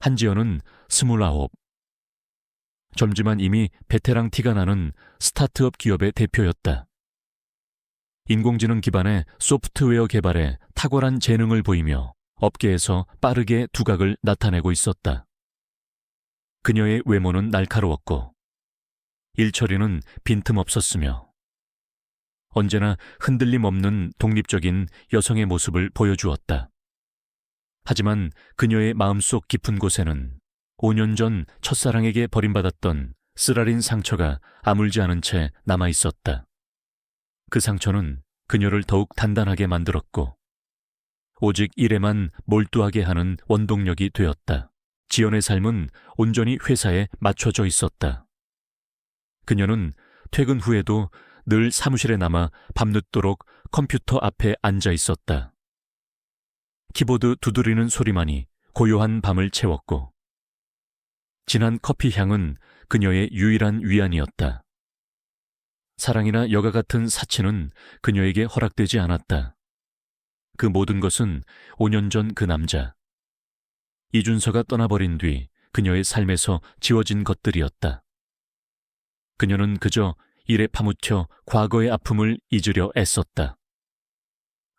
한지연은 29. 젊지만 이미 베테랑 티가 나는 스타트업 기업의 대표였다. 인공지능 기반의 소프트웨어 개발에 탁월한 재능을 보이며 업계에서 빠르게 두각을 나타내고 있었다. 그녀의 외모는 날카로웠고 일처리는 빈틈없었으며 언제나 흔들림 없는 독립적인 여성의 모습을 보여주었다. 하지만 그녀의 마음속 깊은 곳에는 5년 전 첫사랑에게 버림받았던 쓰라린 상처가 아물지 않은 채 남아있었다. 그 상처는 그녀를 더욱 단단하게 만들었고 오직 일에만 몰두하게 하는 원동력이 되었다. 지연의 삶은 온전히 회사에 맞춰져 있었다. 그녀는 퇴근 후에도 늘 사무실에 남아 밤늦도록 컴퓨터 앞에 앉아 있었다. 키보드 두드리는 소리만이 고요한 밤을 채웠고 진한 커피 향은 그녀의 유일한 위안이었다. 사랑이나 여가 같은 사치는 그녀에게 허락되지 않았다. 그 모든 것은 5년 전 그 남자 이준서가 떠나버린 뒤 그녀의 삶에서 지워진 것들이었다. 그녀는 그저 일에 파묻혀 과거의 아픔을 잊으려 애썼다.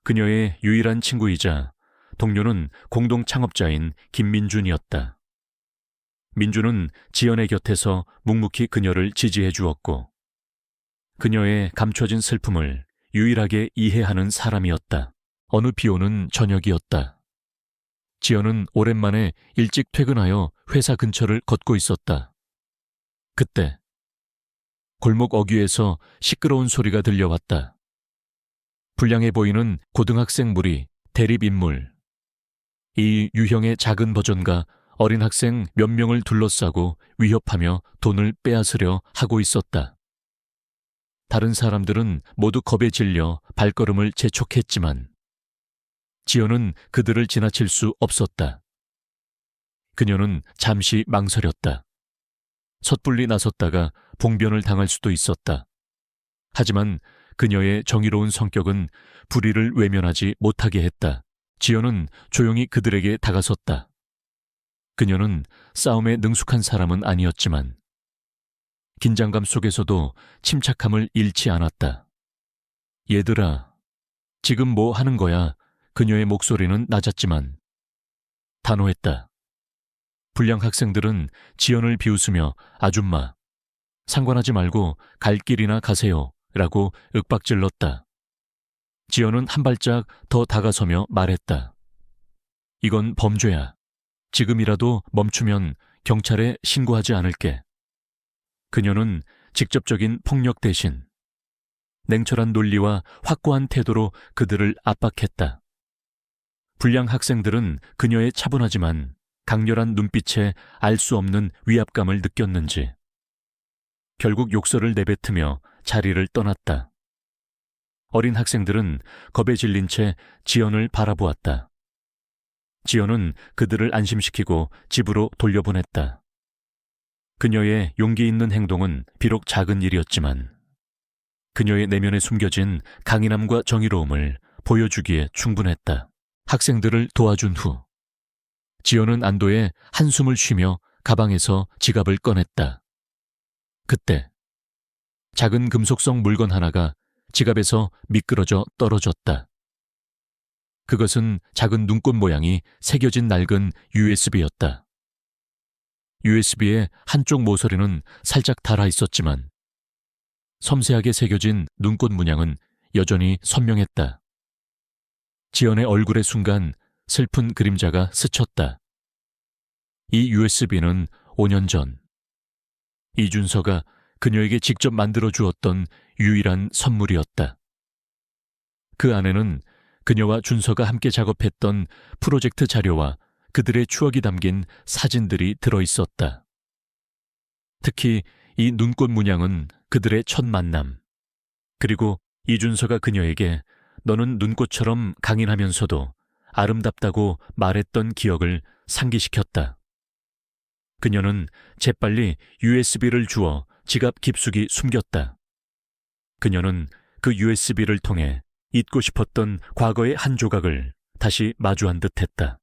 그녀의 유일한 친구이자 동료는 공동 창업자인 김민준이었다. 민준은 지연의 곁에서 묵묵히 그녀를 지지해 주었고 그녀의 감춰진 슬픔을 유일하게 이해하는 사람이었다. 어느 비오는 저녁이었다. 지연은 오랜만에 일찍 퇴근하여 회사 근처를 걷고 있었다. 그때 골목 어귀에서 시끄러운 소리가 들려왔다. 불량해 보이는 고등학생 무리, 대립인물. 이 유형의 작은 버전과 어린 학생 몇 명을 둘러싸고 위협하며 돈을 빼앗으려 하고 있었다. 다른 사람들은 모두 겁에 질려 발걸음을 재촉했지만 지연은 그들을 지나칠 수 없었다. 그녀는 잠시 망설였다. 섣불리 나섰다가 봉변을 당할 수도 있었다. 하지만 그녀의 정의로운 성격은 불의를 외면하지 못하게 했다. 지연은 조용히 그들에게 다가섰다. 그녀는 싸움에 능숙한 사람은 아니었지만 긴장감 속에서도 침착함을 잃지 않았다. 얘들아, 지금 뭐 하는 거야? 그녀의 목소리는 낮았지만 단호했다. 불량 학생들은 지연을 비웃으며 아줌마, 상관하지 말고 갈 길이나 가세요 라고 윽박질렀다. 지연은 한 발짝 더 다가서며 말했다. 이건 범죄야. 지금이라도 멈추면 경찰에 신고하지 않을게. 그녀는 직접적인 폭력 대신 냉철한 논리와 확고한 태도로 그들을 압박했다. 불량 학생들은 그녀의 차분하지만 강렬한 눈빛에 알 수 없는 위압감을 느꼈는지 결국 욕설을 내뱉으며 자리를 떠났다. 어린 학생들은 겁에 질린 채 지연을 바라보았다. 지연은 그들을 안심시키고 집으로 돌려보냈다. 그녀의 용기 있는 행동은 비록 작은 일이었지만 그녀의 내면에 숨겨진 강인함과 정의로움을 보여주기에 충분했다. 학생들을 도와준 후 지연은 안도의 한숨을 쉬며 가방에서 지갑을 꺼냈다. 그때 작은 금속성 물건 하나가 지갑에서 미끄러져 떨어졌다. 그것은 작은 눈꽃 모양이 새겨진 낡은 USB였다. USB의 한쪽 모서리는 살짝 닳아 있었지만 섬세하게 새겨진 눈꽃 문양은 여전히 선명했다. 지연의 얼굴의 순간 슬픈 그림자가 스쳤다. 이 USB는 5년 전 이준서가 그녀에게 직접 만들어 주었던 유일한 선물이었다. 그 안에는 그녀와 준서가 함께 작업했던 프로젝트 자료와 그들의 추억이 담긴 사진들이 들어있었다. 특히 이 눈꽃 문양은 그들의 첫 만남, 그리고 이준서가 그녀에게 너는 눈꽃처럼 강인하면서도 아름답다고 말했던 기억을 상기시켰다. 그녀는 재빨리 USB를 주워 지갑 깊숙이 숨겼다. 그녀는 그 USB를 통해 잊고 싶었던 과거의 한 조각을 다시 마주한 듯했다.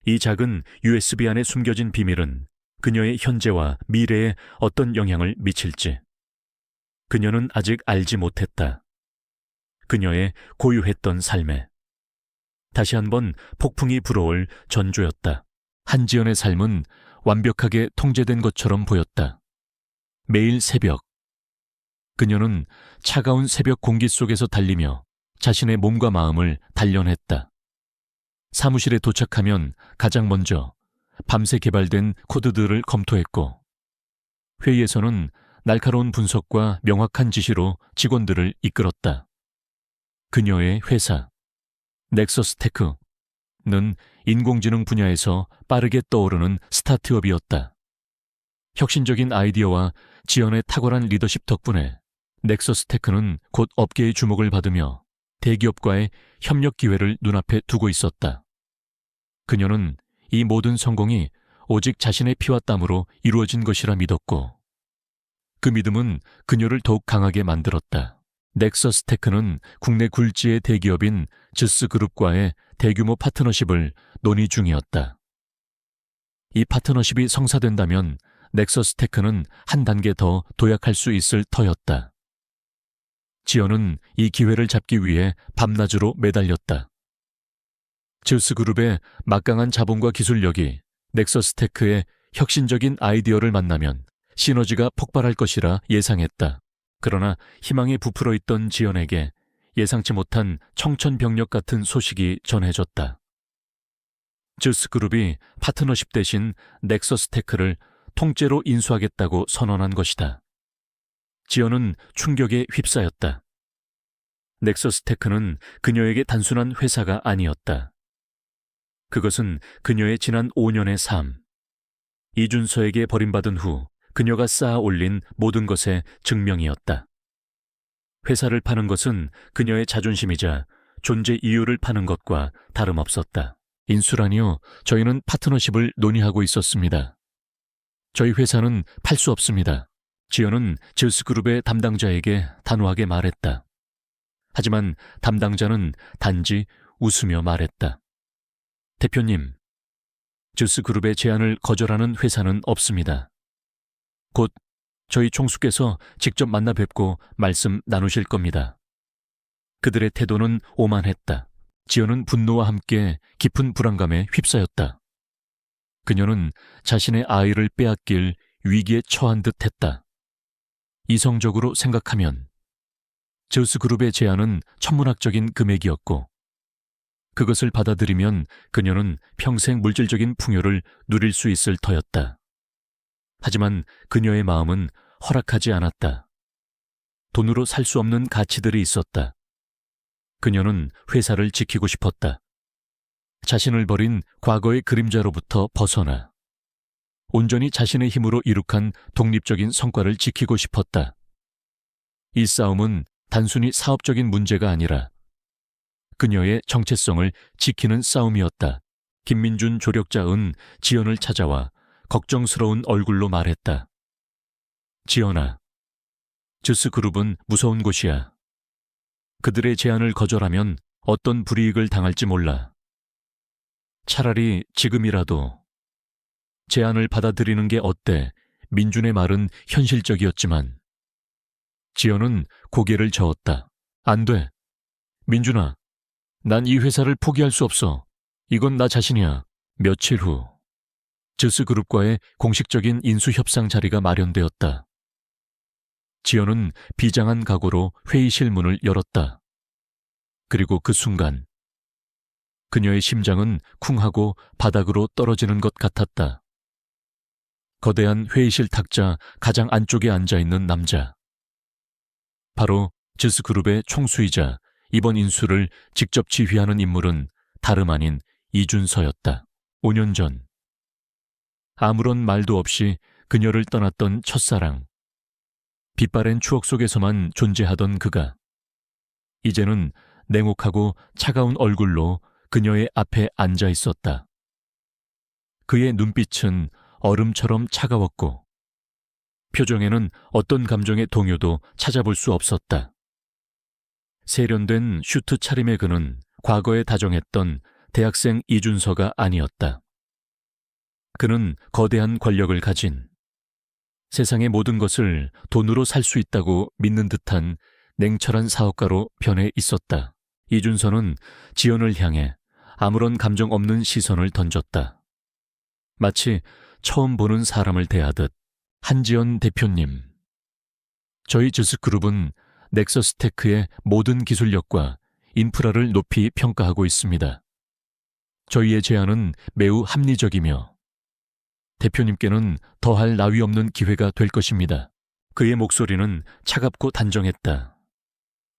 이 작은 USB 안에 숨겨진 비밀은 그녀의 현재와 미래에 어떤 영향을 미칠지 그녀는 아직 알지 못했다. 그녀의 고유했던 삶에 다시 한번 폭풍이 불어올 전조였다. 한지연의 삶은 완벽하게 통제된 것처럼 보였다. 매일 새벽, 그녀는 차가운 새벽 공기 속에서 달리며 자신의 몸과 마음을 단련했다. 사무실에 도착하면 가장 먼저 밤새 개발된 코드들을 검토했고, 회의에서는 날카로운 분석과 명확한 지시로 직원들을 이끌었다. 그녀의 회사, 넥서스테크는 인공지능 분야에서 빠르게 떠오르는 스타트업이었다. 혁신적인 아이디어와 지연의 탁월한 리더십 덕분에 넥서스테크는 곧 업계의 주목을 받으며 대기업과의 협력 기회를 눈앞에 두고 있었다. 그녀는 이 모든 성공이 오직 자신의 피와 땀으로 이루어진 것이라 믿었고, 그 믿음은 그녀를 더욱 강하게 만들었다. 넥서스테크는 국내 굴지의 대기업인 즈스그룹과의 대규모 파트너십을 논의 중이었다. 이 파트너십이 성사된다면 넥서스테크는 한 단계 더 도약할 수 있을 터였다. 지연은 이 기회를 잡기 위해 밤낮으로 매달렸다. 즈스그룹의 막강한 자본과 기술력이 넥서스테크의 혁신적인 아이디어를 만나면 시너지가 폭발할 것이라 예상했다. 그러나 희망에 부풀어 있던 지연에게 예상치 못한 청천벽력 같은 소식이 전해졌다. 즈스그룹이 파트너십 대신 넥서스테크를 통째로 인수하겠다고 선언한 것이다. 지연은 충격에 휩싸였다. 넥서스테크는 그녀에게 단순한 회사가 아니었다. 그것은 그녀의 지난 5년의 삶, 이준서에게 버림받은 후 그녀가 쌓아 올린 모든 것의 증명이었다. 회사를 파는 것은 그녀의 자존심이자 존재 이유를 파는 것과 다름없었다. 인수라니요, 저희는 파트너십을 논의하고 있었습니다. 저희 회사는 팔 수 없습니다. 지연은 즈스그룹의 담당자에게 단호하게 말했다. 하지만 담당자는 단지 웃으며 말했다. 대표님, 즈스그룹의 제안을 거절하는 회사는 없습니다. 곧 저희 총수께서 직접 만나 뵙고 말씀 나누실 겁니다. 그들의 태도는 오만했다. 지연은 분노와 함께 깊은 불안감에 휩싸였다. 그녀는 자신의 아이를 빼앗길 위기에 처한 듯 했다. 이성적으로 생각하면 즈스그룹의 제안은 천문학적인 금액이었고, 그것을 받아들이면 그녀는 평생 물질적인 풍요를 누릴 수 있을 터였다. 하지만 그녀의 마음은 허락하지 않았다. 돈으로 살 수 없는 가치들이 있었다. 그녀는 회사를 지키고 싶었다. 자신을 버린 과거의 그림자로부터 벗어나 온전히 자신의 힘으로 이룩한 독립적인 성과를 지키고 싶었다. 이 싸움은 단순히 사업적인 문제가 아니라 그녀의 정체성을 지키는 싸움이었다. 김민준 조력자은 지연을 찾아와 걱정스러운 얼굴로 말했다. 지연아, 즈스그룹은 무서운 곳이야. 그들의 제안을 거절하면 어떤 불이익을 당할지 몰라. 차라리 지금이라도 제안을 받아들이는 게 어때? 민준의 말은 현실적이었지만 지연은 고개를 저었다. 안 돼. 민준아, 난 이 회사를 포기할 수 없어. 이건 나 자신이야. 며칠 후 즈스그룹과의 공식적인 인수협상 자리가 마련되었다. 지연은 비장한 각오로 회의실 문을 열었다. 그리고 그 순간 그녀의 심장은 쿵하고 바닥으로 떨어지는 것 같았다. 거대한 회의실 탁자 가장 안쪽에 앉아있는 남자. 바로 즈스그룹의 총수이자 이번 인수를 직접 지휘하는 인물은 다름 아닌 이준서였다. 5년 전 아무런 말도 없이 그녀를 떠났던 첫사랑. 빛바랜 추억 속에서만 존재하던 그가 이제는 냉혹하고 차가운 얼굴로 그녀의 앞에 앉아 있었다. 그의 눈빛은 얼음처럼 차가웠고 표정에는 어떤 감정의 동요도 찾아볼 수 없었다. 세련된 슈트 차림의 그는 과거에 다정했던 대학생 이준서가 아니었다. 그는 거대한 권력을 가진, 세상의 모든 것을 돈으로 살 수 있다고 믿는 듯한 냉철한 사업가로 변해 있었다. 이준서는 지연을 향해 아무런 감정 없는 시선을 던졌다. 마치 처음 보는 사람을 대하듯. 한지연 대표님, 저희 주스그룹은 넥서스테크의 모든 기술력과 인프라를 높이 평가하고 있습니다. 저희의 제안은 매우 합리적이며 대표님께는 더할 나위 없는 기회가 될 것입니다. 그의 목소리는 차갑고 단정했다.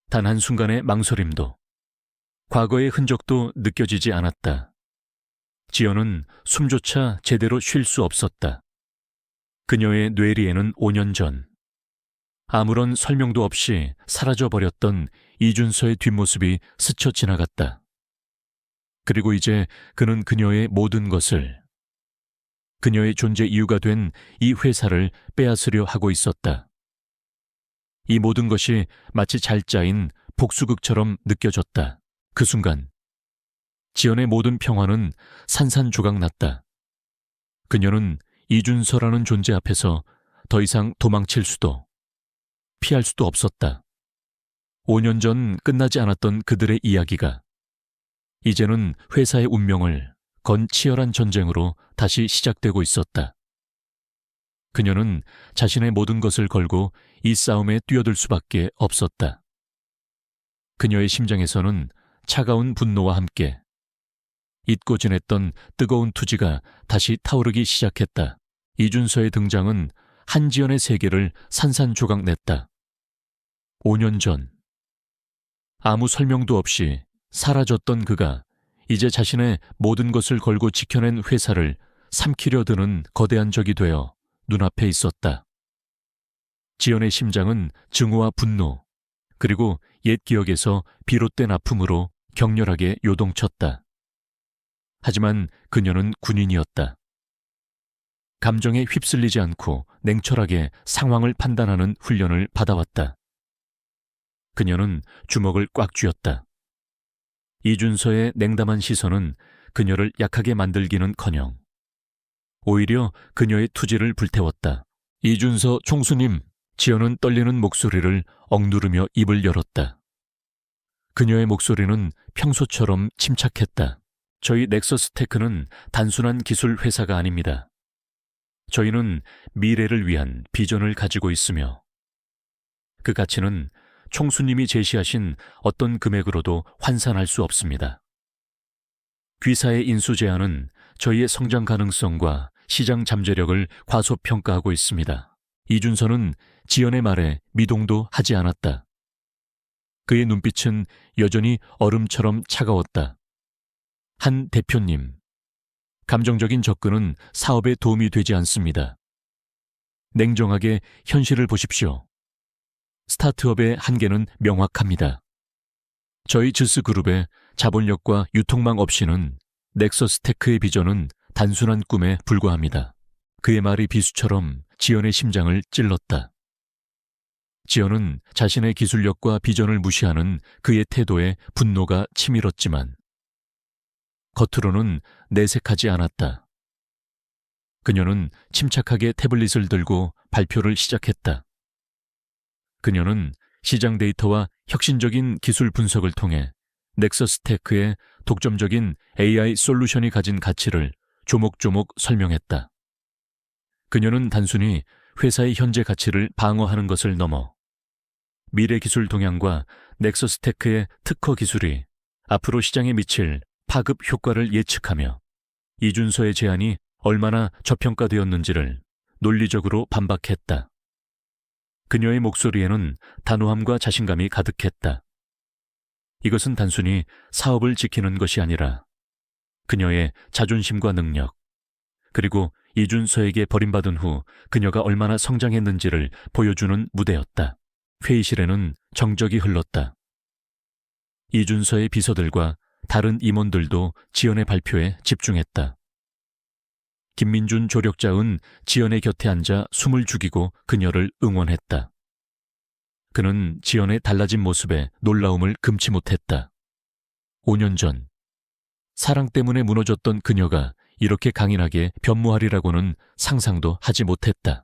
단 한순간의 망설임도, 과거의 흔적도 느껴지지 않았다. 지연은 숨조차 제대로 쉴 수 없었다. 그녀의 뇌리에는 5년 전, 아무런 설명도 없이 사라져버렸던 이준서의 뒷모습이 스쳐 지나갔다. 그리고 이제 그는 그녀의 모든 것을, 그녀의 존재 이유가 된 이 회사를 빼앗으려 하고 있었다. 이 모든 것이 마치 잘 짜인 복수극처럼 느껴졌다. 그 순간 지연의 모든 평화는 산산조각 났다. 그녀는 이준서라는 존재 앞에서 더 이상 도망칠 수도, 피할 수도 없었다. 5년 전 끝나지 않았던 그들의 이야기가 이제는 회사의 운명을 건 치열한 전쟁으로 다시 시작되고 있었다. 그녀는 자신의 모든 것을 걸고 이 싸움에 뛰어들 수밖에 없었다. 그녀의 심장에서는 차가운 분노와 함께 잊고 지냈던 뜨거운 투지가 다시 타오르기 시작했다. 이준서의 등장은 한지연의 세계를 산산조각 냈다. 5년 전, 아무 설명도 없이 사라졌던 그가 이제 자신의 모든 것을 걸고 지켜낸 회사를 삼키려 드는 거대한 적이 되어 눈앞에 있었다. 지연의 심장은 증오와 분노, 그리고 옛 기억에서 비롯된 아픔으로 격렬하게 요동쳤다. 하지만 그녀는 군인이었다. 감정에 휩쓸리지 않고 냉철하게 상황을 판단하는 훈련을 받아왔다. 그녀는 주먹을 꽉 쥐었다. 이준서의 냉담한 시선은 그녀를 약하게 만들기는커녕 오히려 그녀의 투지를 불태웠다. 이준서 총수님, 지연은 떨리는 목소리를 억누르며 입을 열었다. 그녀의 목소리는 평소처럼 침착했다. 저희 넥서스테크는 단순한 기술 회사가 아닙니다. 저희는 미래를 위한 비전을 가지고 있으며 그 가치는 총수님이 제시하신 어떤 금액으로도 환산할 수 없습니다. 귀사의 인수 제안은 저희의 성장 가능성과 시장 잠재력을 과소평가하고 있습니다. 이준서는 지연의 말에 미동도 하지 않았다. 그의 눈빛은 여전히 얼음처럼 차가웠다. 한 대표님, 감정적인 접근은 사업에 도움이 되지 않습니다. 냉정하게 현실을 보십시오. 스타트업의 한계는 명확합니다. 저희 주스그룹의 자본력과 유통망 없이는 넥서스테크의 비전은 단순한 꿈에 불과합니다. 그의 말이 비수처럼 지연의 심장을 찔렀다. 지연은 자신의 기술력과 비전을 무시하는 그의 태도에 분노가 치밀었지만 겉으로는 내색하지 않았다. 그녀는 침착하게 태블릿을 들고 발표를 시작했다. 그녀는 시장 데이터와 혁신적인 기술 분석을 통해 넥서스테크의 독점적인 AI 솔루션이 가진 가치를 조목조목 설명했다. 그녀는 단순히 회사의 현재 가치를 방어하는 것을 넘어 미래 기술 동향과 넥서스테크의 특허 기술이 앞으로 시장에 미칠 파급 효과를 예측하며 이준서의 제안이 얼마나 저평가되었는지를 논리적으로 반박했다. 그녀의 목소리에는 단호함과 자신감이 가득했다. 이것은 단순히 사업을 지키는 것이 아니라 그녀의 자존심과 능력, 그리고 이준서에게 버림받은 후 그녀가 얼마나 성장했는지를 보여주는 무대였다. 회의실에는 정적이 흘렀다. 이준서의 비서들과 다른 임원들도 지연의 발표에 집중했다. 김민준 조력자은 지연의 곁에 앉아 숨을 죽이고 그녀를 응원했다. 그는 지연의 달라진 모습에 놀라움을 금치 못했다. 5년 전, 사랑 때문에 무너졌던 그녀가 이렇게 강인하게 변모하리라고는 상상도 하지 못했다.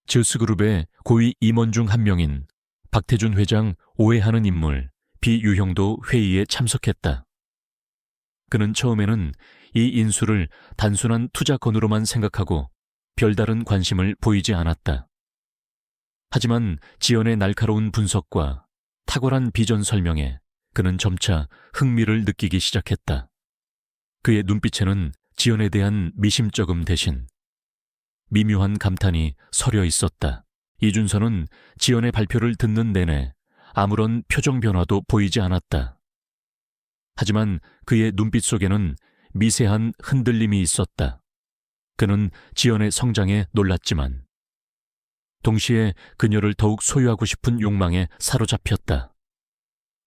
즈스그룹의 고위 임원 중 한 명인 박태준 회장 오해하는 인물 비유형도 회의에 참석했다. 그는 처음에는 이 인수를 단순한 투자 건으로만 생각하고 별다른 관심을 보이지 않았다. 하지만 지연의 날카로운 분석과 탁월한 비전 설명에 그는 점차 흥미를 느끼기 시작했다. 그의 눈빛에는 지연에 대한 미심쩍음 대신 미묘한 감탄이 서려 있었다. 이준서는 지연의 발표를 듣는 내내 아무런 표정 변화도 보이지 않았다. 하지만 그의 눈빛 속에는 미세한 흔들림이 있었다. 그는 지연의 성장에 놀랐지만 동시에 그녀를 더욱 소유하고 싶은 욕망에 사로잡혔다.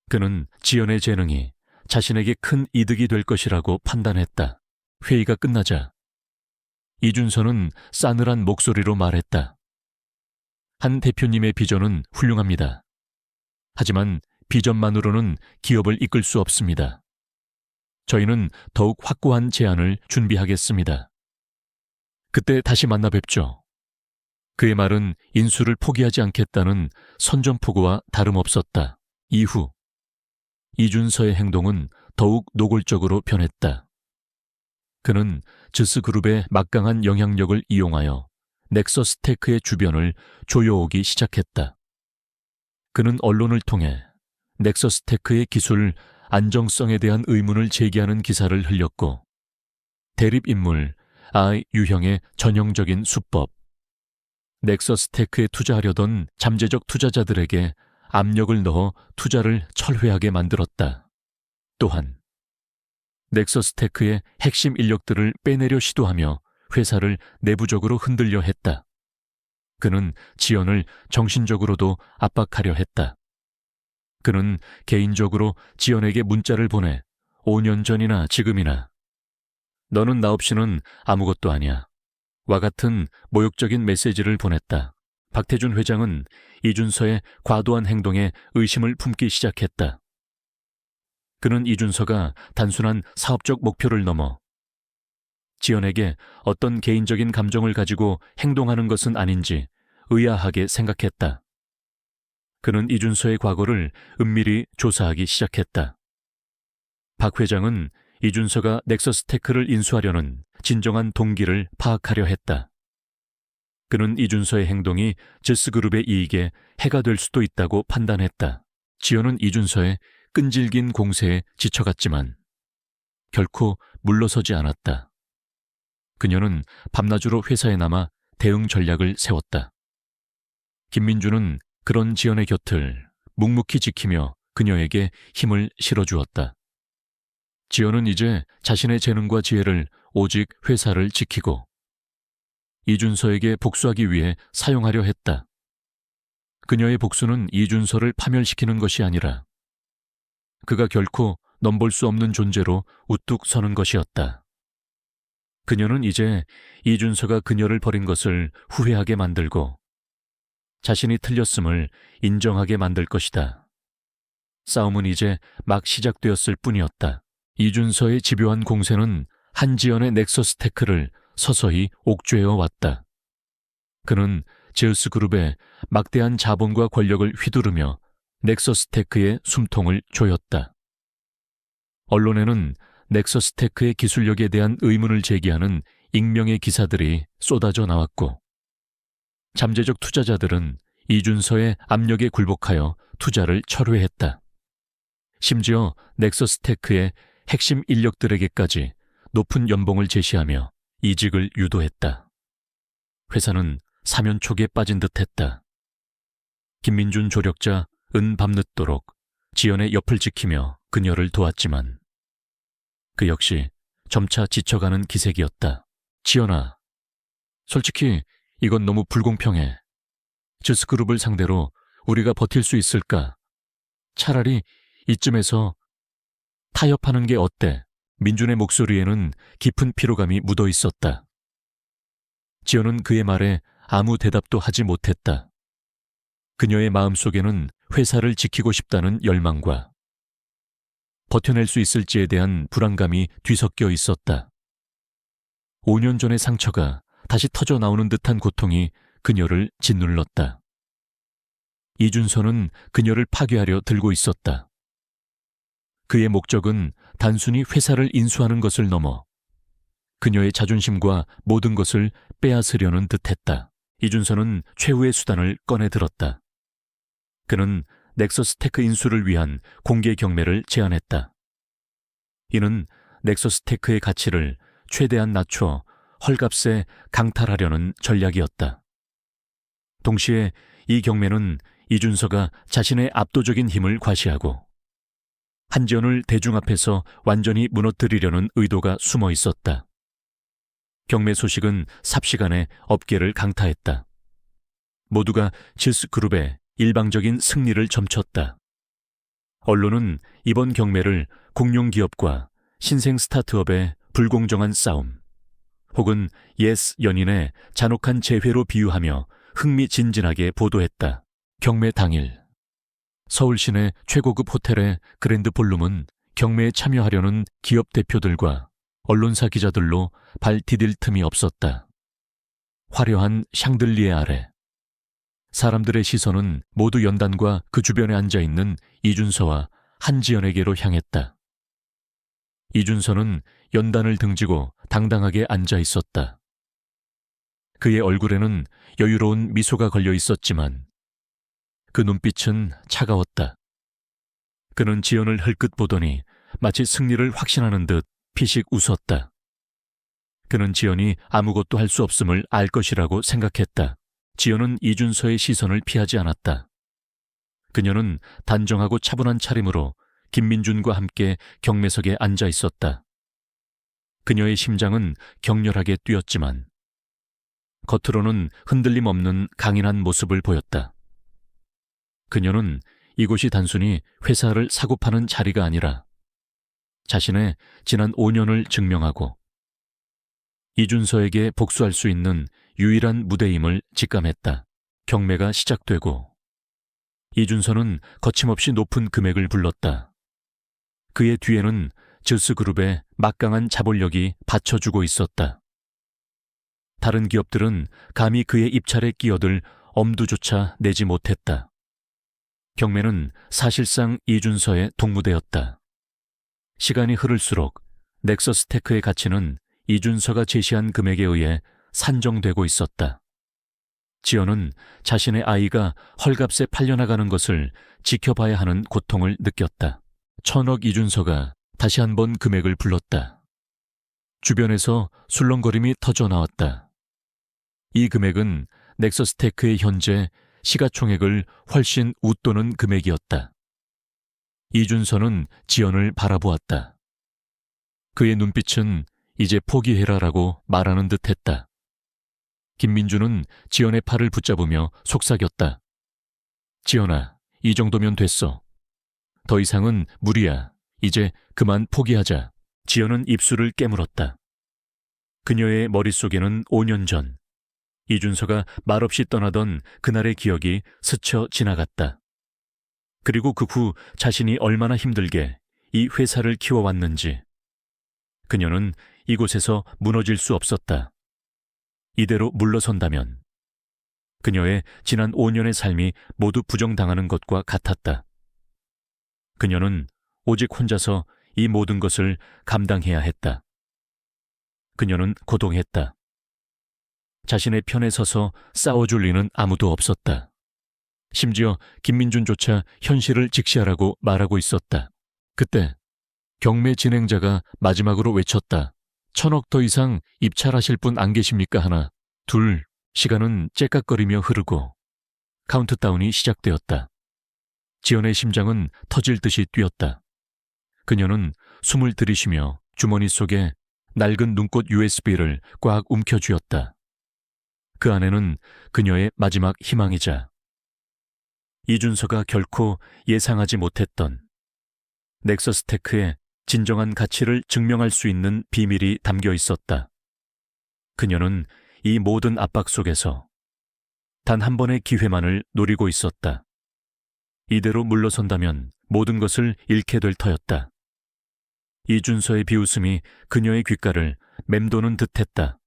그는 지연의 재능이 자신에게 큰 이득이 될 것이라고 판단했다. 회의가 끝나자 이준서는 싸늘한 목소리로 말했다. 한 대표님의 비전은 훌륭합니다. 하지만 비전만으로는 기업을 이끌 수 없습니다. 저희는 더욱 확고한 제안을 준비하겠습니다. 그때 다시 만나 뵙죠. 그의 말은 인수를 포기하지 않겠다는 선전포고와 다름없었다. 이후 이준서의 행동은 더욱 노골적으로 변했다. 그는 즈스그룹의 막강한 영향력을 이용하여 넥서스테크의 주변을 조여오기 시작했다. 그는 언론을 통해 넥서스테크의 기술 안정성에 대한 의문을 제기하는 기사를 흘렸고 대립인물 유형의 전형적인 수법, 넥서스테크에 투자하려던 잠재적 투자자들에게 압력을 넣어 투자를 철회하게 만들었다. 또한 넥서스테크의 핵심 인력들을 빼내려 시도하며 회사를 내부적으로 흔들려 했다. 그는 지연을 정신적으로도 압박하려 했다. 그는 개인적으로 지연에게 문자를 보내 5년 전이나 지금이나 너는 나 없이는 아무것도 아니야 와 같은 모욕적인 메시지를 보냈다. 박태준 회장은 이준서의 과도한 행동에 의심을 품기 시작했다. 그는 이준서가 단순한 사업적 목표를 넘어 지연에게 어떤 개인적인 감정을 가지고 행동하는 것은 아닌지 의아하게 생각했다. 그는 이준서의 과거를 은밀히 조사하기 시작했다. 박 회장은 이준서가 넥서스테크를 인수하려는 진정한 동기를 파악하려 했다. 그는 이준서의 행동이 즈스그룹의 이익에 해가 될 수도 있다고 판단했다. 지연은 이준서의 끈질긴 공세에 지쳐갔지만 결코 물러서지 않았다. 그녀는 밤낮으로 회사에 남아 대응 전략을 세웠다. 김민주는 그런 지연의 곁을 묵묵히 지키며 그녀에게 힘을 실어주었다. 지연은 이제 자신의 재능과 지혜를 오직 회사를 지키고 이준서에게 복수하기 위해 사용하려 했다. 그녀의 복수는 이준서를 파멸시키는 것이 아니라 그가 결코 넘볼 수 없는 존재로 우뚝 서는 것이었다. 그녀는 이제 이준서가 그녀를 버린 것을 후회하게 만들고 자신이 틀렸음을 인정하게 만들 것이다. 싸움은 이제 막 시작되었을 뿐이었다. 이준서의 집요한 공세는 한지연의 넥서스테크를 서서히 옥죄어 왔다. 그는 제우스그룹의 막대한 자본과 권력을 휘두르며 넥서스테크의 숨통을 조였다. 언론에는 넥서스테크의 기술력에 대한 의문을 제기하는 익명의 기사들이 쏟아져 나왔고 잠재적 투자자들은 이준서의 압력에 굴복하여 투자를 철회했다. 심지어 넥서스테크의 핵심 인력들에게까지 높은 연봉을 제시하며 이직을 유도했다. 회사는 사면초기에 빠진 듯했다. 김민준 조력자 밤늦도록 지연의 옆을 지키며 그녀를 도왔지만 그 역시 점차 지쳐가는 기색이었다. 지연아, 솔직히 이건 너무 불공평해. 즈스그룹을 상대로 우리가 버틸 수 있을까? 차라리 이쯤에서 타협하는 게 어때? 민준의 목소리에는 깊은 피로감이 묻어 있었다. 지연은 그의 말에 아무 대답도 하지 못했다. 그녀의 마음속에는 회사를 지키고 싶다는 열망과 버텨낼 수 있을지에 대한 불안감이 뒤섞여 있었다. 5년 전의 상처가 다시 터져 나오는 듯한 고통이 그녀를 짓눌렀다. 이준서는 그녀를 파괴하려 들고 있었다. 그의 목적은 단순히 회사를 인수하는 것을 넘어 그녀의 자존심과 모든 것을 빼앗으려는 듯했다. 이준서는 최후의 수단을 꺼내 들었다. 그는 넥서스테크 인수를 위한 공개 경매를 제안했다. 이는 넥서스테크의 가치를 최대한 낮춰 헐값에 강탈하려는 전략이었다. 동시에 이 경매는 이준서가 자신의 압도적인 힘을 과시하고 한지연을 대중 앞에서 완전히 무너뜨리려는 의도가 숨어 있었다. 경매 소식은 삽시간에 업계를 강타했다. 모두가 질스그룹의 일방적인 승리를 점쳤다. 언론은 이번 경매를 공룡기업과 신생 스타트업의 불공정한 싸움, 혹은 예스 연인의 잔혹한 재회로 비유하며 흥미진진하게 보도했다. 경매 당일, 서울 시내 최고급 호텔의 그랜드 볼룸은 경매에 참여하려는 기업 대표들과 언론사 기자들로 발 디딜 틈이 없었다. 화려한 샹들리에 아래 사람들의 시선은 모두 연단과 그 주변에 앉아있는 이준서와 한지연에게로 향했다. 이준서는 연단을 등지고 당당하게 앉아 있었다. 그의 얼굴에는 여유로운 미소가 걸려 있었지만 그 눈빛은 차가웠다. 그는 지연을 흘끗 보더니 마치 승리를 확신하는 듯 피식 웃었다. 그는 지연이 아무것도 할 수 없음을 알 것이라고 생각했다. 지연은 이준서의 시선을 피하지 않았다. 그녀는 단정하고 차분한 차림으로 김민준과 함께 경매석에 앉아 있었다. 그녀의 심장은 격렬하게 뛰었지만 겉으로는 흔들림 없는 강인한 모습을 보였다. 그녀는 이곳이 단순히 회사를 사고 파는 자리가 아니라 자신의 지난 5년을 증명하고 이준서에게 복수할 수 있는 유일한 무대임을 직감했다. 경매가 시작되고 이준서는 거침없이 높은 금액을 불렀다. 그의 뒤에는 질스그룹의 막강한 자본력이 받쳐주고 있었다. 다른 기업들은 감히 그의 입찰에 끼어들 엄두조차 내지 못했다. 경매는 사실상 이준서의 동무대였다. 시간이 흐를수록 넥서스테크의 가치는 이준서가 제시한 금액에 의해 산정되고 있었다. 지연은 자신의 아이가 헐값에 팔려나가는 것을 지켜봐야 하는 고통을 느꼈다. 1,000억 이준서가 다시 한번 금액을 불렀다. 주변에서 술렁거림이 터져 나왔다. 이 금액은 넥서스테크의 현재 시가총액을 훨씬 웃도는 금액이었다. 이준서는 지연을 바라보았다. 그의 눈빛은 이제 포기해라라고 말하는 듯했다. 김민주는 지연의 팔을 붙잡으며 속삭였다. 지연아, 이 정도면 됐어. 더 이상은 무리야. 이제 그만 포기하자. 지연은 입술을 깨물었다. 그녀의 머릿속에는 5년 전 이준서가 말없이 떠나던 그날의 기억이 스쳐 지나갔다. 그리고 그 후 자신이 얼마나 힘들게 이 회사를 키워왔는지. 그녀는 이곳에서 무너질 수 없었다. 이대로 물러선다면 그녀의 지난 5년의 삶이 모두 부정당하는 것과 같았다. 그녀는 오직 혼자서 이 모든 것을 감당해야 했다. 그녀는 고동했다. 자신의 편에 서서 싸워줄 리는 아무도 없었다. 심지어 김민준조차 현실을 직시하라고 말하고 있었다. 그때 경매 진행자가 마지막으로 외쳤다. 1,000억 더 이상 입찰하실 분 안 계십니까? 하나, 둘. 시간은 째깍거리며 흐르고 카운트다운이 시작되었다. 지연의 심장은 터질 듯이 뛰었다. 그녀는 숨을 들이쉬며 주머니 속에 낡은 눈꽃 USB를 꽉 움켜쥐었다. 그 안에는 그녀의 마지막 희망이자 이준서가 결코 예상하지 못했던 넥서스테크의 진정한 가치를 증명할 수 있는 비밀이 담겨 있었다. 그녀는 이 모든 압박 속에서 단 한 번의 기회만을 노리고 있었다. 이대로 물러선다면 모든 것을 잃게 될 터였다. 이준서의 비웃음이 그녀의 귓가를 맴도는 듯했다.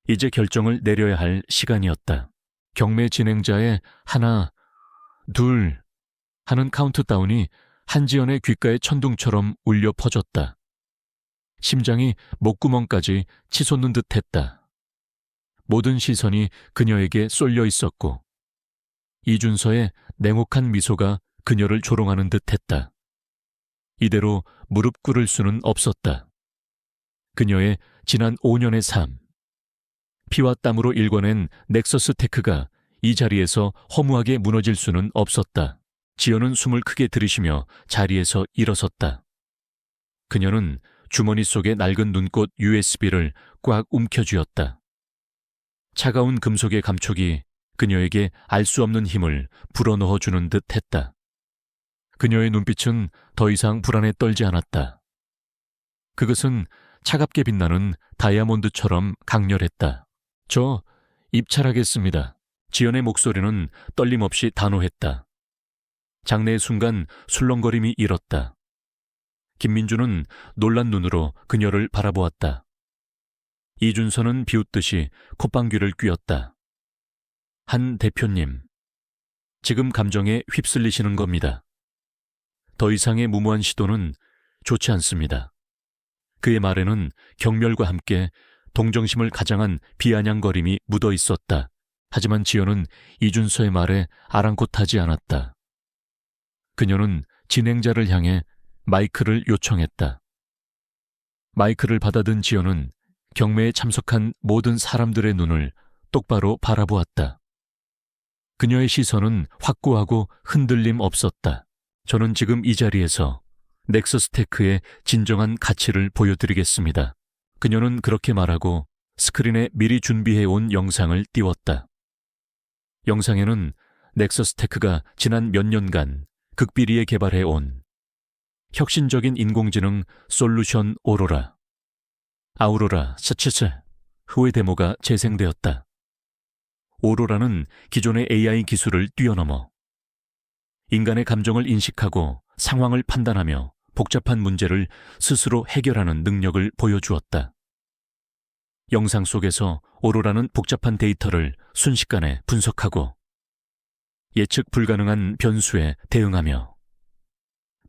이제 결정을 내려야 할 시간이었다. 경매 진행자의 하나, 둘 하는 카운트다운이 한지연의 귓가에 천둥처럼 울려 퍼졌다. 심장이 목구멍까지 치솟는 듯했다. 모든 시선이 그녀에게 쏠려 있었고 이준서의 냉혹한 미소가 그녀를 조롱하는 듯했다. 이대로 무릎 꿇을 수는 없었다. 그녀의 지난 5년의 삶, 피와 땀으로 일궈낸 넥서스 테크가 이 자리에서 허무하게 무너질 수는 없었다. 지연은 숨을 크게 들이쉬며 자리에서 일어섰다. 그녀는 주머니 속의 낡은 눈꽃 USB를 꽉 움켜쥐었다. 차가운 금속의 감촉이 그녀에게 알 수 없는 힘을 불어넣어주는 듯 했다. 그녀의 눈빛은 더 이상 불안에 떨지 않았다. 그것은 차갑게 빛나는 다이아몬드처럼 강렬했다. 저 입찰하겠습니다. 지연의 목소리는 떨림없이 단호했다. 장래의 순간 술렁거림이 일었다. 김민주는 놀란 눈으로 그녀를 바라보았다. 이준서는 비웃듯이 콧방귀를 뀌었다. 한 대표님, 지금 감정에 휩쓸리시는 겁니다. 더 이상의 무모한 시도는 좋지 않습니다. 그의 말에는 경멸과 함께 동정심을 가장한 비아냥거림이 묻어 있었다. 하지만 지연은 이준서의 말에 아랑곳하지 않았다. 그녀는 진행자를 향해 마이크를 요청했다. 마이크를 받아든 지연은 경매에 참석한 모든 사람들의 눈을 똑바로 바라보았다. 그녀의 시선은 확고하고 흔들림 없었다. 저는 지금 이 자리에서 넥서스 테크의 진정한 가치를 보여드리겠습니다. 그녀는 그렇게 말하고 스크린에 미리 준비해온 영상을 띄웠다. 영상에는 넥서스 테크가 지난 몇 년간 극비리에 개발해온 혁신적인 인공지능 솔루션 오로라, 아우로라 샤츠스 후의 데모가 재생되었다. 오로라는 기존의 AI 기술을 뛰어넘어 인간의 감정을 인식하고 상황을 판단하며 복잡한 문제를 스스로 해결하는 능력을 보여주었다. 영상 속에서 오로라는 복잡한 데이터를 순식간에 분석하고 예측 불가능한 변수에 대응하며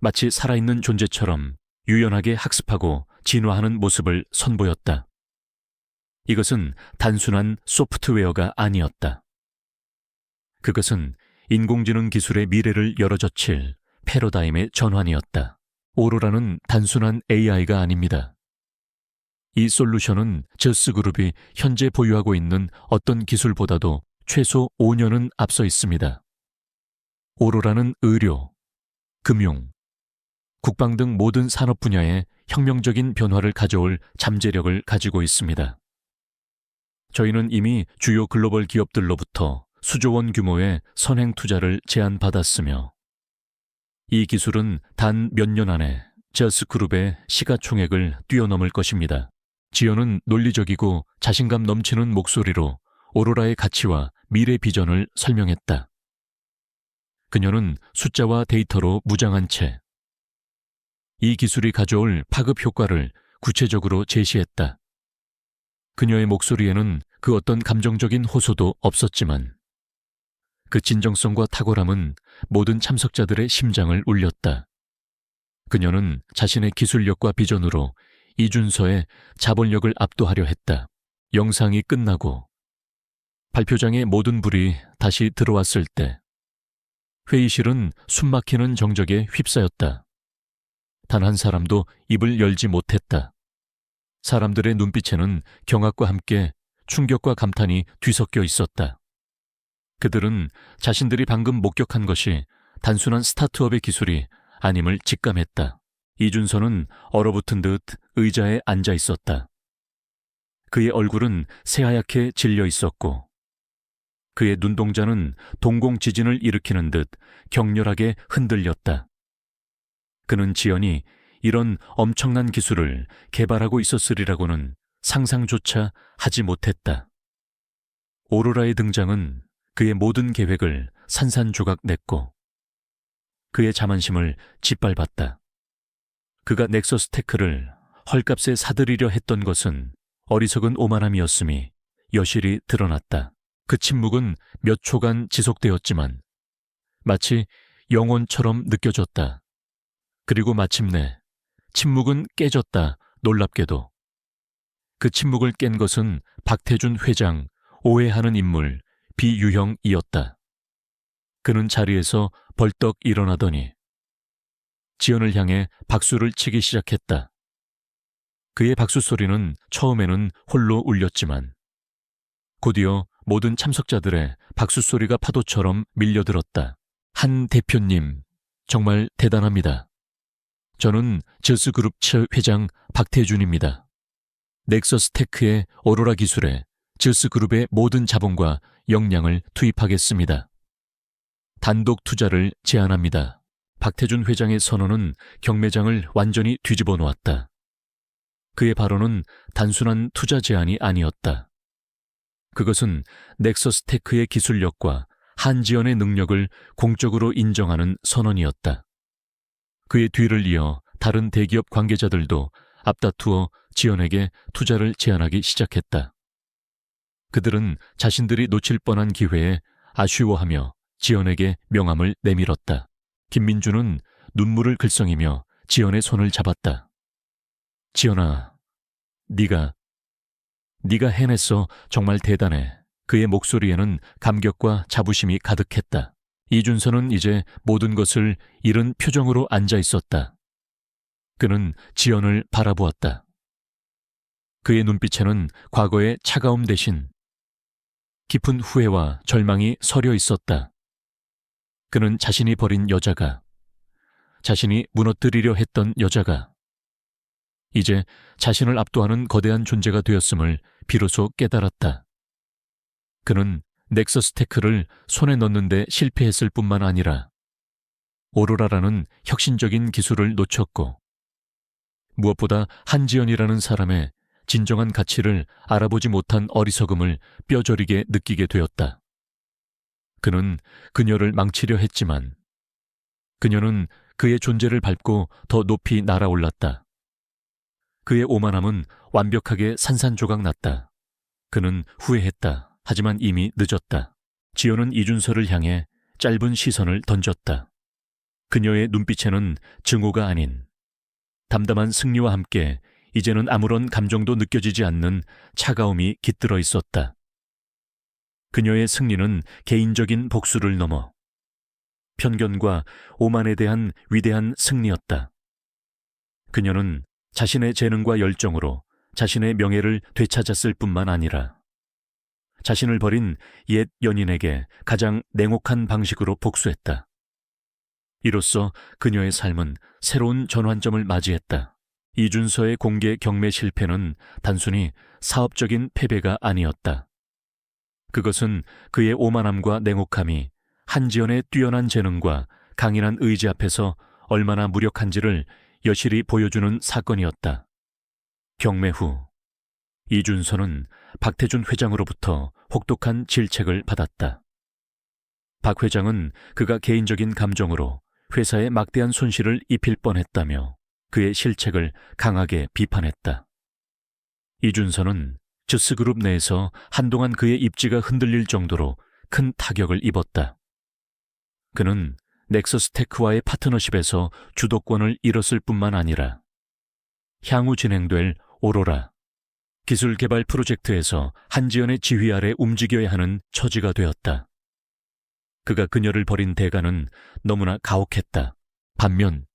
마치 살아있는 존재처럼 유연하게 학습하고 진화하는 모습을 선보였다. 이것은 단순한 소프트웨어가 아니었다. 그것은 인공지능 기술의 미래를 열어젖힐 패러다임의 전환이었다. 오로라는 단순한 AI가 아닙니다. 이 솔루션은 저스그룹이 현재 보유하고 있는 어떤 기술보다도 최소 5년은 앞서 있습니다. 오로라는 의료, 금융, 국방 등 모든 산업 분야에 혁명적인 변화를 가져올 잠재력을 가지고 있습니다. 저희는 이미 주요 글로벌 기업들로부터 수조 원 규모의 선행 투자를 제안받았으며 이 기술은 단 몇 년 안에 저스그룹의 시가총액을 뛰어넘을 것입니다. 지연은 논리적이고 자신감 넘치는 목소리로 오로라의 가치와 미래 비전을 설명했다. 그녀는 숫자와 데이터로 무장한 채 이 기술이 가져올 파급 효과를 구체적으로 제시했다. 그녀의 목소리에는 그 어떤 감정적인 호소도 없었지만 그 진정성과 탁월함은 모든 참석자들의 심장을 울렸다. 그녀는 자신의 기술력과 비전으로 이준서의 자본력을 압도하려 했다. 영상이 끝나고 발표장의 모든 불이 다시 들어왔을 때 회의실은 숨막히는 정적에 휩싸였다. 단 한 사람도 입을 열지 못했다. 사람들의 눈빛에는 경악과 함께 충격과 감탄이 뒤섞여 있었다. 그들은 자신들이 방금 목격한 것이 단순한 스타트업의 기술이 아님을 직감했다. 이준서는 얼어붙은 듯 의자에 앉아 있었다. 그의 얼굴은 새하얗게 질려 있었고 그의 눈동자는 동공 지진을 일으키는 듯 격렬하게 흔들렸다. 그는 지연이 이런 엄청난 기술을 개발하고 있었으리라고는 상상조차 하지 못했다. 오로라의 등장은 그의 모든 계획을 산산조각 냈고 그의 자만심을 짓밟았다. 그가 넥서스 테크를 헐값에 사들이려 했던 것은 어리석은 오만함이었음이 여실히 드러났다. 그 침묵은 몇 초간 지속되었지만 마치 영혼처럼 느껴졌다. 그리고 마침내 침묵은 깨졌다. 놀랍게도. 그 침묵을 깬 것은 박태준 회장, 오해하는 인물, 비유형이었다. 그는 자리에서 벌떡 일어나더니 지연을 향해 박수를 치기 시작했다. 그의 박수 소리는 처음에는 홀로 울렸지만 곧이어 모든 참석자들의 박수 소리가 파도처럼 밀려들었다. 한 대표님, 정말 대단합니다. 저는 저스그룹 회장 박태준입니다. 넥서스테크의 오로라 기술에 저스그룹의 모든 자본과 역량을 투입하겠습니다. 단독 투자를 제안합니다. 박태준 회장의 선언은 경매장을 완전히 뒤집어 놓았다. 그의 발언은 단순한 투자 제안이 아니었다. 그것은 넥서스테크의 기술력과 한지연의 능력을 공적으로 인정하는 선언이었다. 그의 뒤를 이어 다른 대기업 관계자들도 앞다투어 지연에게 투자를 제안하기 시작했다. 그들은 자신들이 놓칠 뻔한 기회에 아쉬워하며 지연에게 명함을 내밀었다. 김민주는 눈물을 글썽이며 지연의 손을 잡았다. 지연아, 네가 해냈어. 정말 대단해. 그의 목소리에는 감격과 자부심이 가득했다. 이준서는 이제 모든 것을 잃은 표정으로 앉아 있었다. 그는 지연을 바라보았다. 그의 눈빛에는 과거의 차가움 대신 깊은 후회와 절망이 서려 있었다. 그는 자신이 버린 여자가, 자신이 무너뜨리려 했던 여자가 이제 자신을 압도하는 거대한 존재가 되었음을 비로소 깨달았다. 그는 넥서스테크를 손에 넣는데 실패했을 뿐만 아니라 오로라라는 혁신적인 기술을 놓쳤고 무엇보다 한지연이라는 사람의 진정한 가치를 알아보지 못한 어리석음을 뼈저리게 느끼게 되었다. 그는 그녀를 망치려 했지만 그녀는 그의 존재를 밟고 더 높이 날아올랐다. 그의 오만함은 완벽하게 산산조각 났다. 그는 후회했다. 하지만 이미 늦었다. 지연은 이준서를 향해 짧은 시선을 던졌다. 그녀의 눈빛에는 증오가 아닌 담담한 승리와 함께 이제는 아무런 감정도 느껴지지 않는 차가움이 깃들어 있었다. 그녀의 승리는 개인적인 복수를 넘어 편견과 오만에 대한 위대한 승리였다. 그녀는 자신의 재능과 열정으로 자신의 명예를 되찾았을 뿐만 아니라 자신을 버린 옛 연인에게 가장 냉혹한 방식으로 복수했다. 이로써 그녀의 삶은 새로운 전환점을 맞이했다. 이준서의 공개 경매 실패는 단순히 사업적인 패배가 아니었다. 그것은 그의 오만함과 냉혹함이 한지연의 뛰어난 재능과 강인한 의지 앞에서 얼마나 무력한지를 여실히 보여주는 사건이었다. 경매 후 이준서는 박태준 회장으로부터 혹독한 질책을 받았다. 박 회장은 그가 개인적인 감정으로 회사에 막대한 손실을 입힐 뻔했다며 그의 실책을 강하게 비판했다. 이준서는 저스그룹 내에서 한동안 그의 입지가 흔들릴 정도로 큰 타격을 입었다. 그는 넥서스테크와의 파트너십에서 주도권을 잃었을 뿐만 아니라 향후 진행될 오로라 기술 개발 프로젝트에서 한지연의 지휘 아래 움직여야 하는 처지가 되었다. 그가 그녀를 버린 대가는 너무나 가혹했다. 반면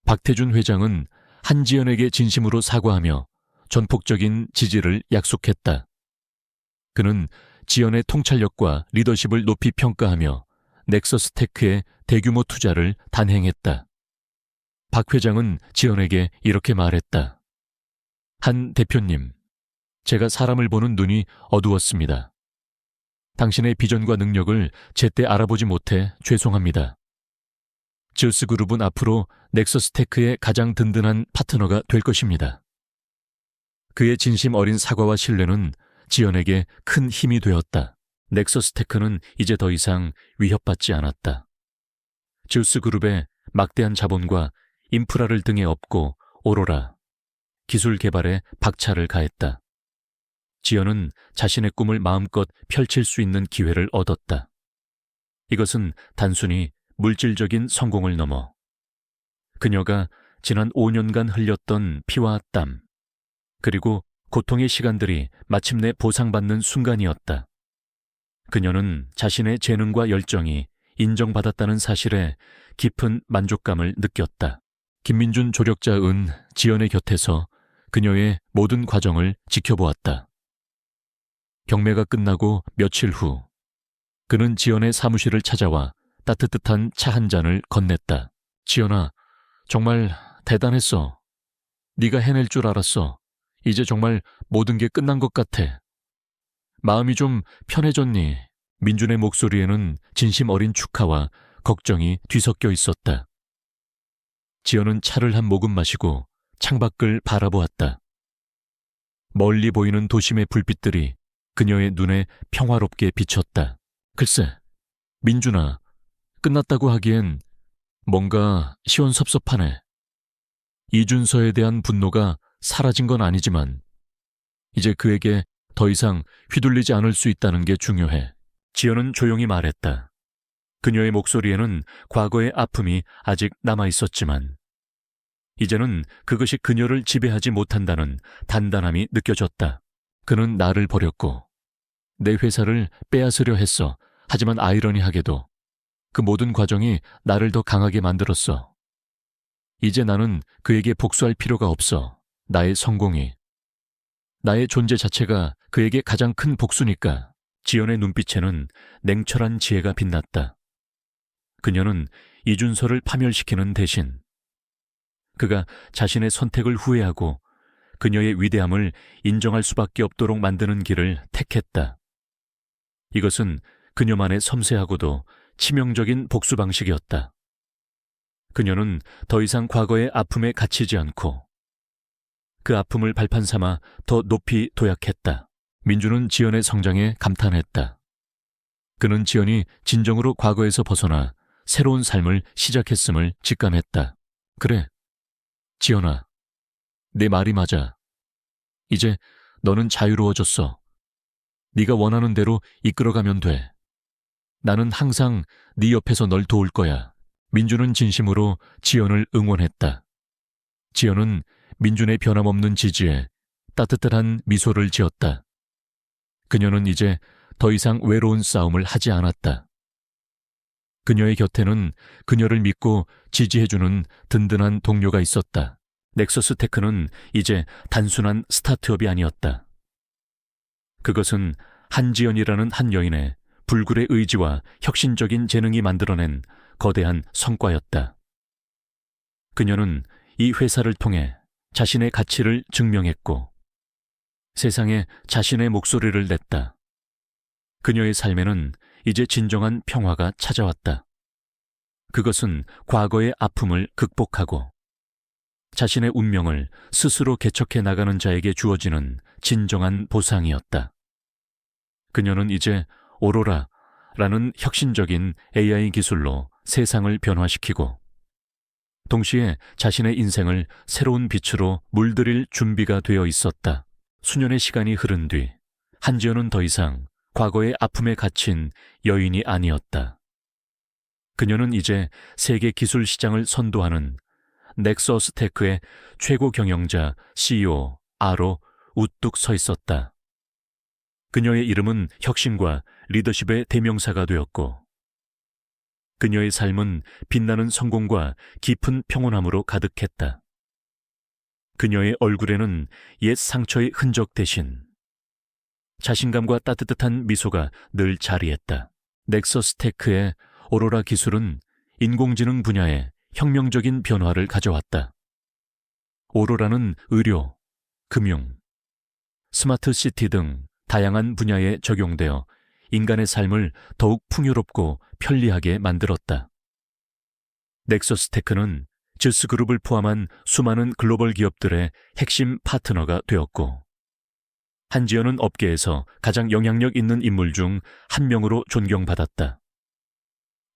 박태준 회장은 한지연에게 진심으로 사과하며 전폭적인 지지를 약속했다. 그는 지연의 통찰력과 리더십을 높이 평가하며 넥서스테크의 대규모 투자를 단행했다. 박 회장은 지연에게 이렇게 말했다. 한 대표님, 제가 사람을 보는 눈이 어두웠습니다. 당신의 비전과 능력을 제때 알아보지 못해 죄송합니다. 저스그룹은 앞으로 넥서스테크의 가장 든든한 파트너가 될 것입니다. 그의 진심 어린 사과와 신뢰는 지연에게 큰 힘이 되었다. 넥서스테크는 이제 더 이상 위협받지 않았다. 저스그룹의 막대한 자본과 인프라를 등에 업고 오로라, 기술 개발에 박차를 가했다. 지연은 자신의 꿈을 마음껏 펼칠 수 있는 기회를 얻었다. 이것은 단순히 물질적인 성공을 넘어 그녀가 지난 5년간 흘렸던 피와 땀, 그리고 고통의 시간들이 마침내 보상받는 순간이었다. 그녀는 자신의 재능과 열정이 인정받았다는 사실에 깊은 만족감을 느꼈다. 김민준 조력자은 지연의 곁에서 그녀의 모든 과정을 지켜보았다. 경매가 끝나고 며칠 후 그는 지연의 사무실을 찾아와 따뜻한 차 한 잔을 건넸다. 지연아, 정말 대단했어. 네가 해낼 줄 알았어. 이제 정말 모든 게 끝난 것 같아. 마음이 좀 편해졌니? 민준의 목소리에는 진심 어린 축하와 걱정이 뒤섞여 있었다. 지연은 차를 한 모금 마시고 창밖을 바라보았다. 멀리 보이는 도심의 불빛들이 그녀의 눈에 평화롭게 비쳤다. 글쎄, 민준아, 끝났다고 하기엔 뭔가 시원섭섭하네. 이준서에 대한 분노가 사라진 건 아니지만 이제 그에게 더 이상 휘둘리지 않을 수 있다는 게 중요해. 지연은 조용히 말했다. 그녀의 목소리에는 과거의 아픔이 아직 남아있었지만 이제는 그것이 그녀를 지배하지 못한다는 단단함이 느껴졌다. 그는 나를 버렸고 내 회사를 빼앗으려 했어. 하지만 아이러니하게도 그 모든 과정이 나를 더 강하게 만들었어. 이제 나는 그에게 복수할 필요가 없어. 나의 성공이, 나의 존재 자체가 그에게 가장 큰 복수니까. 지연의 눈빛에는 냉철한 지혜가 빛났다. 그녀는 이준서를 파멸시키는 대신 그가 자신의 선택을 후회하고 그녀의 위대함을 인정할 수밖에 없도록 만드는 길을 택했다. 이것은 그녀만의 섬세하고도 치명적인 복수 방식이었다. 그녀는 더 이상 과거의 아픔에 갇히지 않고 그 아픔을 발판 삼아 더 높이 도약했다. 민주는 지연의 성장에 감탄했다. 그는 지연이 진정으로 과거에서 벗어나 새로운 삶을 시작했음을 직감했다. 그래, 지연아, 내 말이 맞아. 이제 너는 자유로워졌어. 네가 원하는 대로 이끌어가면 돼. 나는 항상 네 옆에서 널 도울 거야. 민주는 진심으로 지연을 응원했다. 지연은 민준의 변함없는 지지에 따뜻한 미소를 지었다. 그녀는 이제 더 이상 외로운 싸움을 하지 않았다. 그녀의 곁에는 그녀를 믿고 지지해주는 든든한 동료가 있었다. 넥서스 테크는 이제 단순한 스타트업이 아니었다. 그것은 한지연이라는 한 여인의 불굴의 의지와 혁신적인 재능이 만들어낸 거대한 성과였다. 그녀는 이 회사를 통해 자신의 가치를 증명했고 세상에 자신의 목소리를 냈다. 그녀의 삶에는 이제 진정한 평화가 찾아왔다. 그것은 과거의 아픔을 극복하고 자신의 운명을 스스로 개척해 나가는 자에게 주어지는 진정한 보상이었다. 그녀는 이제 오로라라는 혁신적인 AI 기술로 세상을 변화시키고 동시에 자신의 인생을 새로운 빛으로 물들일 준비가 되어 있었다. 수년의 시간이 흐른 뒤 한지연은 더 이상 과거의 아픔에 갇힌 여인이 아니었다. 그녀는 이제 세계 기술 시장을 선도하는 넥서스 테크의 최고 경영자 CEO-로 우뚝 서 있었다. 그녀의 이름은 혁신과 리더십의 대명사가 되었고 그녀의 삶은 빛나는 성공과 깊은 평온함으로 가득했다. 그녀의 얼굴에는 옛 상처의 흔적 대신 자신감과 따뜻한 미소가 늘 자리했다. 넥서스 테크의 오로라 기술은 인공지능 분야에 혁명적인 변화를 가져왔다. 오로라는 의료, 금융, 스마트 시티 등 다양한 분야에 적용되어 인간의 삶을 더욱 풍요롭고 편리하게 만들었다. 넥서스 테크는 즈스그룹을 포함한 수많은 글로벌 기업들의 핵심 파트너가 되었고 한지연은 업계에서 가장 영향력 있는 인물 중 한 명으로 존경받았다.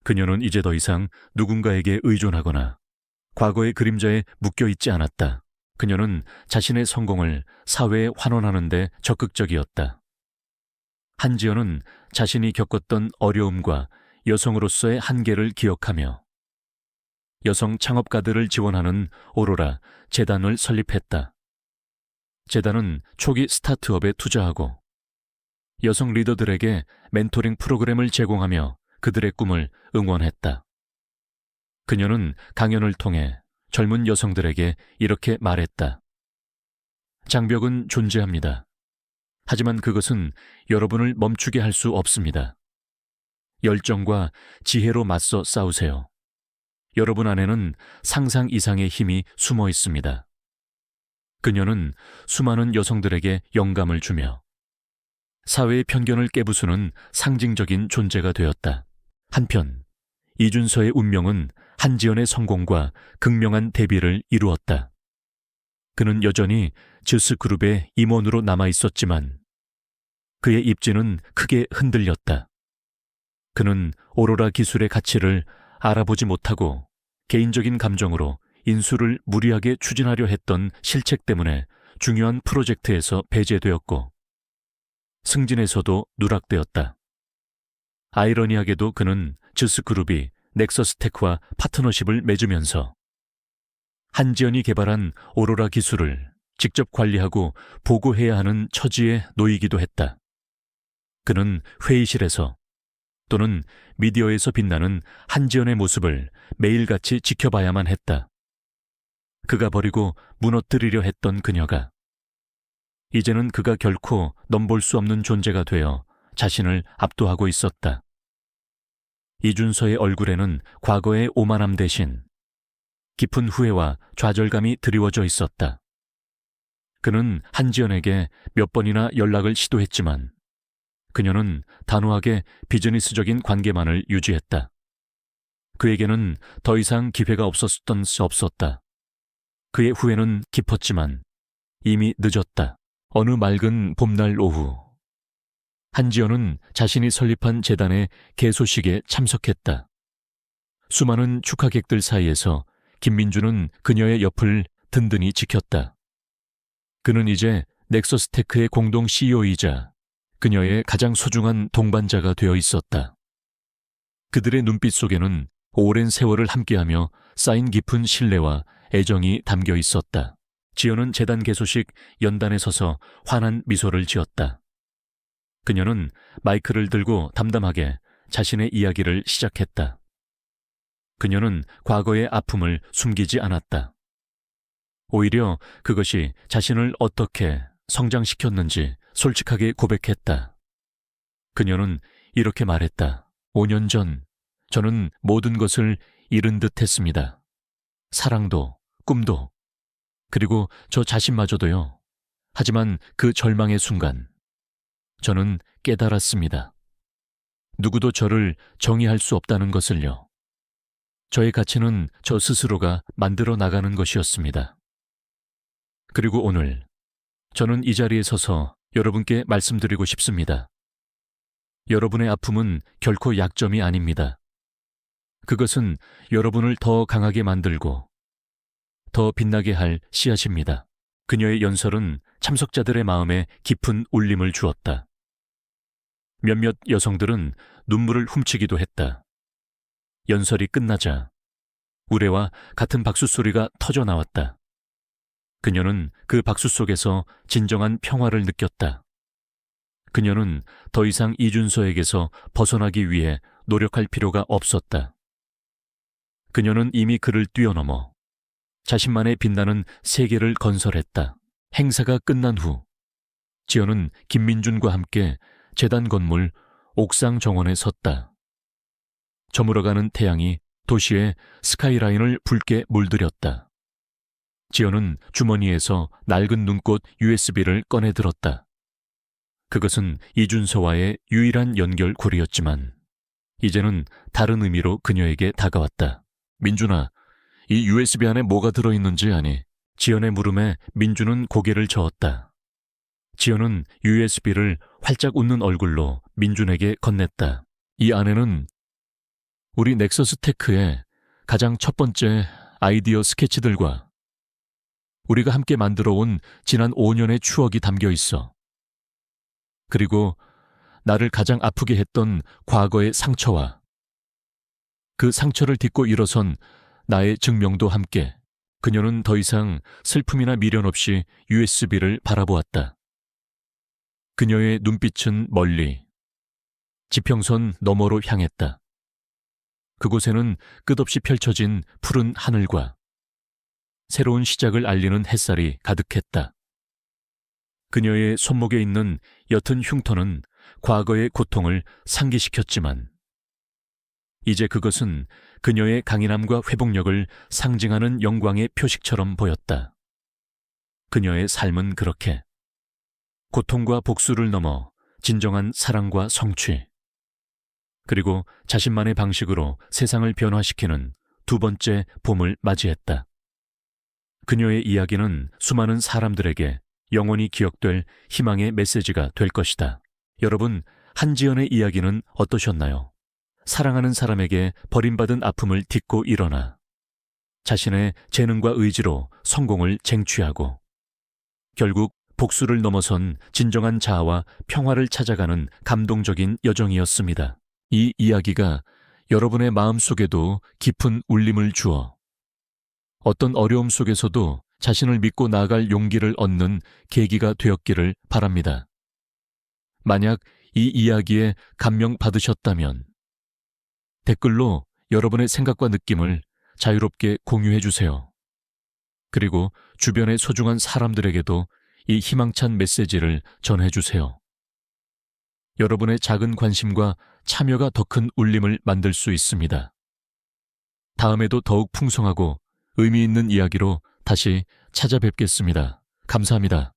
그녀는 이제 더 이상 누군가에게 의존하거나 과거의 그림자에 묶여 있지 않았다. 그녀는 자신의 성공을 사회에 환원하는 데 적극적이었다. 한지연은 자신이 겪었던 어려움과 여성으로서의 한계를 기억하며 여성 창업가들을 지원하는 오로라 재단을 설립했다. 재단은 초기 스타트업에 투자하고 여성 리더들에게 멘토링 프로그램을 제공하며 그들의 꿈을 응원했다. 그녀는 강연을 통해 젊은 여성들에게 이렇게 말했다. 장벽은 존재합니다. 하지만 그것은 여러분을 멈추게 할 수 없습니다. 열정과 지혜로 맞서 싸우세요. 여러분 안에는 상상 이상의 힘이 숨어 있습니다. 그녀는 수많은 여성들에게 영감을 주며 사회의 편견을 깨부수는 상징적인 존재가 되었다. 한편 이준서의 운명은 한지연의 성공과 극명한 데뷔를 이루었다. 그는 여전히 즈스그룹의 임원으로 남아 있었지만 그의 입지는 크게 흔들렸다. 그는 오로라 기술의 가치를 알아보지 못하고 개인적인 감정으로 인수를 무리하게 추진하려 했던 실책 때문에 중요한 프로젝트에서 배제되었고 승진에서도 누락되었다. 아이러니하게도 그는 즈스그룹이 넥서스테크와 파트너십을 맺으면서 한지연이 개발한 오로라 기술을 직접 관리하고 보고해야 하는 처지에 놓이기도 했다. 그는 회의실에서 또는 미디어에서 빛나는 한지연의 모습을 매일같이 지켜봐야만 했다. 그가 버리고 무너뜨리려 했던 그녀가 이제는 그가 결코 넘볼 수 없는 존재가 되어 자신을 압도하고 있었다. 이준서의 얼굴에는 과거의 오만함 대신 깊은 후회와 좌절감이 드리워져 있었다. 그는 한지연에게 몇 번이나 연락을 시도했지만 그녀는 단호하게 비즈니스적인 관계만을 유지했다. 그에게는 더 이상 기회가 없었던 수 없었다. 그의 후회는 깊었지만 이미 늦었다. 어느 맑은 봄날 오후 한지연은 자신이 설립한 재단의 개소식에 참석했다. 수많은 축하객들 사이에서 김민주는 그녀의 옆을 든든히 지켰다. 그는 이제 넥서스테크의 공동 CEO이자 그녀의 가장 소중한 동반자가 되어 있었다. 그들의 눈빛 속에는 오랜 세월을 함께하며 쌓인 깊은 신뢰와 애정이 담겨 있었다. 지연은 재단 개소식 연단에 서서 환한 미소를 지었다. 그녀는 마이크를 들고 담담하게 자신의 이야기를 시작했다. 그녀는 과거의 아픔을 숨기지 않았다. 오히려 그것이 자신을 어떻게 성장시켰는지 솔직하게 고백했다. 그녀는 이렇게 말했다. 5년 전 저는 모든 것을 잃은 듯 했습니다. 사랑도, 꿈도, 그리고 저 자신마저도요. 하지만 그 절망의 순간 저는 깨달았습니다. 누구도 저를 정의할 수 없다는 것을요. 저의 가치는 저 스스로가 만들어 나가는 것이었습니다. 그리고 오늘 저는 이 자리에 서서 여러분께 말씀드리고 싶습니다. 여러분의 아픔은 결코 약점이 아닙니다. 그것은 여러분을 더 강하게 만들고 더 빛나게 할 씨앗입니다. 그녀의 연설은 참석자들의 마음에 깊은 울림을 주었다. 몇몇 여성들은 눈물을 훔치기도 했다. 연설이 끝나자 우레와 같은 박수 소리가 터져 나왔다. 그녀는 그 박수 속에서 진정한 평화를 느꼈다. 그녀는 더 이상 이준서에게서 벗어나기 위해 노력할 필요가 없었다. 그녀는 이미 그를 뛰어넘어 자신만의 빛나는 세계를 건설했다. 행사가 끝난 후 지연은 김민준과 함께 재단 건물 옥상 정원에 섰다. 저물어가는 태양이 도시의 스카이라인을 붉게 물들였다. 지연은 주머니에서 낡은 눈꽃 USB를 꺼내 들었다. 그것은 이준서와의 유일한 연결고리였지만 이제는 다른 의미로 그녀에게 다가왔다. 민준아, 이 USB 안에 뭐가 들어있는지 아니? 지연의 물음에 민준은 고개를 저었다. 지연은 USB를 활짝 웃는 얼굴로 민준에게 건넸다. 이 안에는 우리 넥서스 테크의 가장 첫 번째 아이디어 스케치들과 우리가 함께 만들어 온 지난 5년의 추억이 담겨 있어. 그리고 나를 가장 아프게 했던 과거의 상처와 그 상처를 딛고 일어선 나의 증명도 함께. 그녀는 더 이상 슬픔이나 미련 없이 USB를 바라보았다. 그녀의 눈빛은 멀리, 지평선 너머로 향했다. 그곳에는 끝없이 펼쳐진 푸른 하늘과 새로운 시작을 알리는 햇살이 가득했다. 그녀의 손목에 있는 옅은 흉터는 과거의 고통을 상기시켰지만 이제 그것은 그녀의 강인함과 회복력을 상징하는 영광의 표식처럼 보였다. 그녀의 삶은 그렇게 고통과 복수를 넘어 진정한 사랑과 성취, 그리고 자신만의 방식으로 세상을 변화시키는 두 번째 봄을 맞이했다. 그녀의 이야기는 수많은 사람들에게 영원히 기억될 희망의 메시지가 될 것이다. 여러분, 한지연의 이야기는 어떠셨나요? 사랑하는 사람에게 버림받은 아픔을 딛고 일어나 자신의 재능과 의지로 성공을 쟁취하고 결국 복수를 넘어선 진정한 자아와 평화를 찾아가는 감동적인 여정이었습니다. 이 이야기가 여러분의 마음속에도 깊은 울림을 주어 어떤 어려움 속에서도 자신을 믿고 나아갈 용기를 얻는 계기가 되었기를 바랍니다. 만약 이 이야기에 감명 받으셨다면 댓글로 여러분의 생각과 느낌을 자유롭게 공유해 주세요. 그리고 주변의 소중한 사람들에게도 이 희망찬 메시지를 전해 주세요. 여러분의 작은 관심과 참여가 더 큰 울림을 만들 수 있습니다. 다음에도 더욱 풍성하고 의미 있는 이야기로 다시 찾아뵙겠습니다. 감사합니다.